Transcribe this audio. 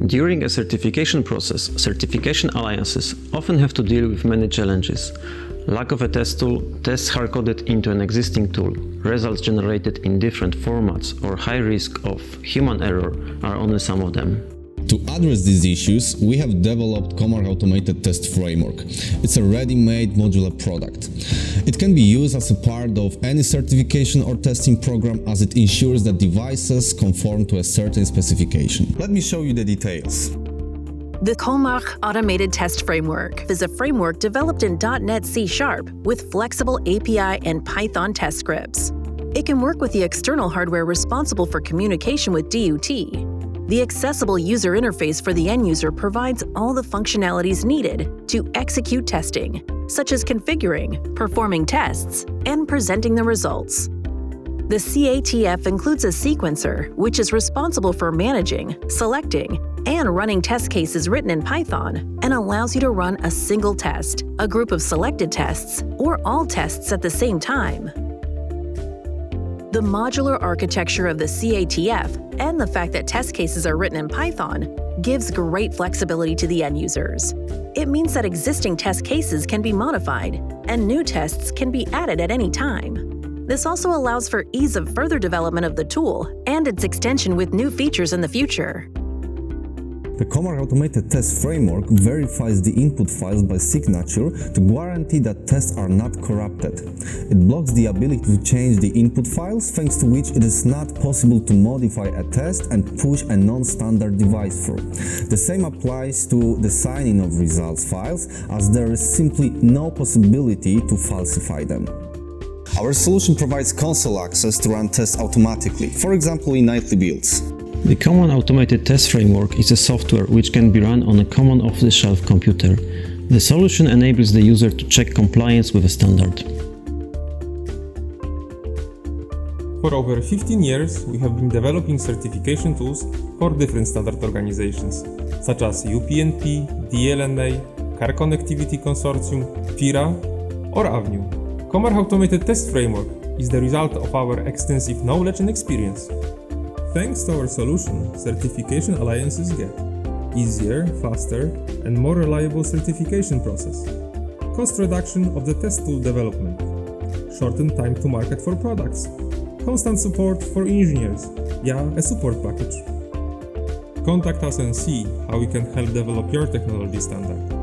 During a certification process, certification alliances often have to deal with many challenges. Lack of a test tool, tests hard-coded into an existing tool, results generated in different formats, or high risk of human error are only some of them. To address these issues, we have developed Comarch Automated Test Framework. It's a ready-made modular product. It can be used as a part of any certification or testing program as it ensures that devices conform to a certain specification. Let me show you the details. The Comarch Automated Test Framework is a framework developed in .NET C# with flexible API and Python test scripts. It can work with the external hardware responsible for communication with DUT. The accessible user interface for the end user provides all the functionalities needed to execute testing, such as configuring, performing tests, and presenting the results. The CATF includes a sequencer, which is responsible for managing, selecting, and running test cases written in Python and allows you to run a single test, a group of selected tests, or all tests at the same time. The modular architecture of the CATF and the fact that test cases are written in Python gives great flexibility to the end users. It means that existing test cases can be modified and new tests can be added at any time. This also allows for ease of further development of the tool and its extension with new features in the future. The Comarch Automated Test Framework verifies the input files by signature to guarantee that tests are not corrupted. It blocks the ability to change the input files, thanks to which it is not possible to modify a test and push a non-standard device through. The same applies to the signing of results files, as there is simply no possibility to falsify them. Our solution provides console access to run tests automatically, for example in nightly builds. The Common Automated Test Framework is a software which can be run on a common off-the-shelf computer. The solution enables the user to check compliance with a standard. For over 15 years, we have been developing certification tools for different standard organizations, such as UPnP, DLNA, Car Connectivity Consortium, FIRA, or AVNU. Comarch Automated Test Framework is the result of our extensive knowledge and experience. Thanks to our solution, certification alliances get easier, faster, and more reliable certification process, cost reduction of the test tool development, shortened time to market for products, constant support for engineers via a support package. Contact us and see how we can help develop your technology standard.